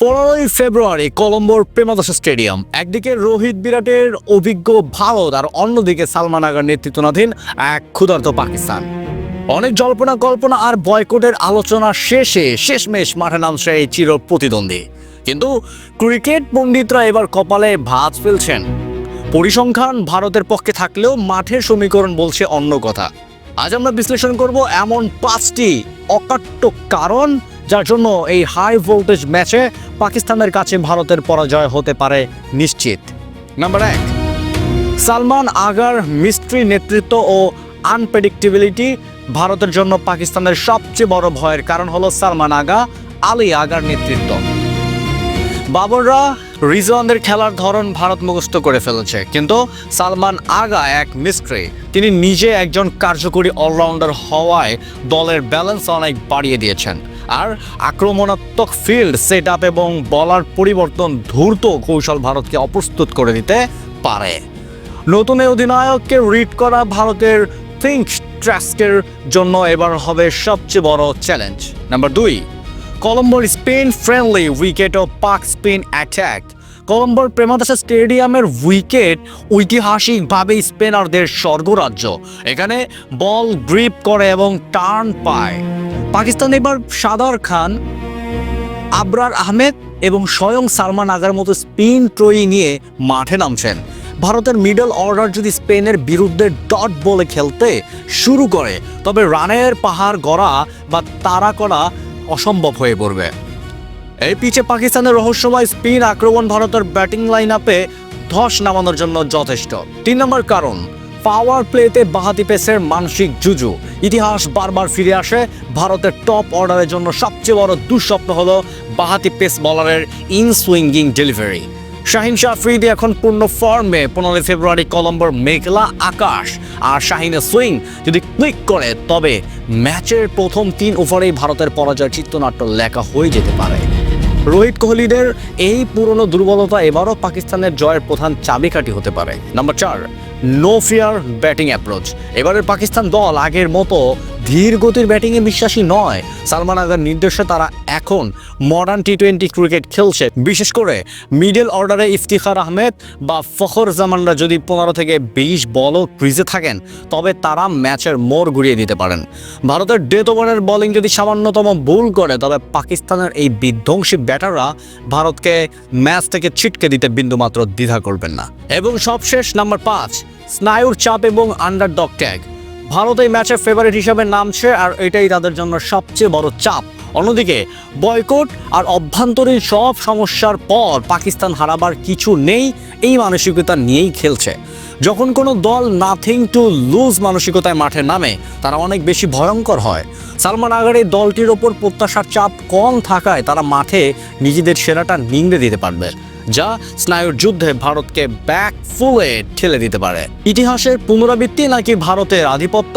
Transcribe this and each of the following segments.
15 ফেব্রুয়ারি কলম্বোর Premadasa stadium. একদিকে রোহিত বিরাটের অভিজ্ঞ ভারত আর অন্যদিকে সালমান আগার নেতৃত্বাধীন এক ক্ষুধার্ত পাকিস্তান। অনেক জল্পনা কল্পনা আর বয়কটের আলোচনা শেষে শেষমেশ মাঠে নামছে এই চির প্রতিদ্বন্দ্বী। কিন্তু ক্রিকেট পণ্ডিতরা এবার কপালে ভাঁজ ফেলছেন। পরিসংখ্যান ভারতের পক্ষে থাকলেও মাঠের সমীকরণ বলছে অন্য কথা। আজ আমরা বিশ্লেষণ করব এমন 5টি অকাট্য কারণ যার জন্য এই হাই ভোল্টেজ ম্যাচে পাকিস্তানের কাছে ভারতের পরাজয় হতে পারে নিশ্চিত। নাম্বার 1, সালমান আগার মিস্ট্রি নেতৃত্ব ও আনপ্রেডিক্টেবিলিটি। ভারতের জন্য পাকিস্তানের সবচেয়ে বড় ভয়ের কারণ হলো সালমান আগা, আলী আগার নেতৃত্ব। বাবররা রিজওয়ানদের খেলার ধরন ভারত মুখস্থ করে ফেলেছে, কিন্তু সালমান আগা এক মিস্ট্রি। তিনি নিজে একজন কার্যকরী অলরাউন্ডার হওয়ায় দলের ব্যালেন্স অনেক বাড়িয়ে দিয়েছেন। আর আক্রমণাত্মক ফিল্ড সেট আপ এবং বলার পরিবর্তন ধূর্ত কৌশল ভারতকে অপ্রস্তুত করে দিতে পারে। নতুন এই অধিনায়ককে রিড করা ভারতের থিঙ্ক ট্রাস্কের জন্য এবার হবে সবচেয়ে বড় চ্যালেঞ্জ। নাম্বার 2, কলম্বোর স্পিন ফ্রেন্ডলি উইকেট ও পাক স্পিন অ্যাটাক। কলম্বোর প্রেমাদাসা স্টেডিয়ামের উইকেট ঐতিহাসিকভাবে স্পিনারদের স্বর্গরাজ্য। এখানে বল গ্রিপ করে এবং টার্ন পায়। পাকিস্তান এবার সাদার খান, আবরার আহমেদ এবং স্বয়ং সালমান আগার মতো স্পিন ত্রয়ী নিয়ে মাঠে নামছেন। ভারতের মিডল অর্ডার যদি স্পেনের বিরুদ্ধে ডট বলে খেলতে শুরু করে, তবে রানের পাহাড় গড়া বা তাড়া করা অসম্ভব হয়ে পড়বে। এই পিচে পাকিস্তানের রহস্যময় স্পিন আক্রমণ ভারতের ব্যাটিং লাইন আপে ধস নামানোর জন্য যথেষ্ট। 3 নম্বর কারণ, পাওয়ার প্লেতে বাঁহাতি পেসের মানসিক জুজু। ইতিহাস বারবার ফিরে আসে। ভারতের টপ অর্ডারের জন্য সবচেয়ে বড় দুঃস্বপ্ন হলো বাঁহাতি পেস বলারের ইনসুইঙ্গিং ডেলিভারি। শাহিন আফ্রিদি এখন পূর্ণ ফর্মে। 15 ফেব্রুয়ারি কলম্বোর মেঘলা আকাশ আর শাহিনের সুইং যদি ক্লিক করে, তবে ম্যাচের প্রথম 3 ওভারেই ভারতের পরাজয় চিত্রনাট্য লেখা হয়ে যেতে পারে। রোহিত কোহলিদের এই পুরনো দুর্বলতা এবারও পাকিস্তানের জয়ের প্রধান চাবিকাঠি হতে পারে। Number 4, no fear batting approach. এবারের পাকিস্তান দল আগের মতো ধীর গতির ব্যাটিংয়ে বিশ্বাসী নয়। সালমান আগার নির্দেশে তারা এখন মডার্ন টি-20 ক্রিকেট খেলছে। বিশেষ করে মিডল অর্ডারে ইফতিখার আহমেদ বা ফখর জামানরা যদি 15 থেকে 20 বলও ক্রিজে থাকেন, তবে তারা ম্যাচের মোড় ঘুরিয়ে দিতে পারেন। ভারতের ডেথ ওভারের বোলিং যদি সামান্যতম ভুল করে, তবে পাকিস্তানের এই বিধ্বংসী ব্যাটাররা ভারতকে ম্যাচ থেকে ছিটকে দিতে বিন্দুমাত্র দ্বিধা করবেন না। এবং সবশেষ নাম্বার 5, স্নায়ুর চাপ এবং আন্ডারডগ ট্যাগ। ভারত এই ম্যাচের ফেভারিট হিসাবে নামছে, আর এটাই তাদের জন্য সবচেয়ে বড় চাপ। অন্যদিকে বয়কট আর অভ্যন্তরীণ সব সমস্যার পর পাকিস্তান হারাবার কিছু নেই এই মানসিকতা নিয়েই খেলছে। যখন কোনো দল নাথিং টু লুজ মানসিকতায় মাঠে নামে, তারা অনেক বেশি ভয়ঙ্কর হয়। সালমান আগার এই দলটির ওপর প্রত্যাশার চাপ কম থাকায় তারা মাঠে নিজেদের সেরাটা নিংড়ে দিতে পারবে, যা স্নায়ুর যুদ্ধে ভারতকে ব্যাক ফুলে ঠেলে দিতে পারে। ইতিহাসের পুনরাবৃত্তি নাকি ভারতের আধিপত্য?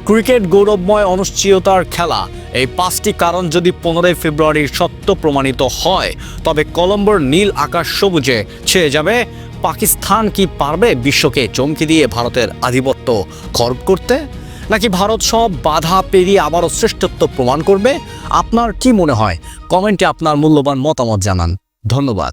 ক্রিকেট গৌরবময় অনিশ্চয়তার খেলা। এই 5টি কারণ যদি 15 ফেব্রুয়ারির সত্য প্রমাণিত হয়, তবে কলম্বোর নীল আকাশ সবুজে ছেয়ে যাবে। পাকিস্তান কি পারবে বিশ্বকে চমকে দিয়ে ভারতের আধিপত্য খর্ব করতে, নাকি ভারত সব বাধা পেরিয়ে আবারও শ্রেষ্ঠত্ব প্রমাণ করবে? আপনার কি মনে হয়? কমেন্টে আপনার মূল্যবান মতামত জানান। ধন্যবাদ।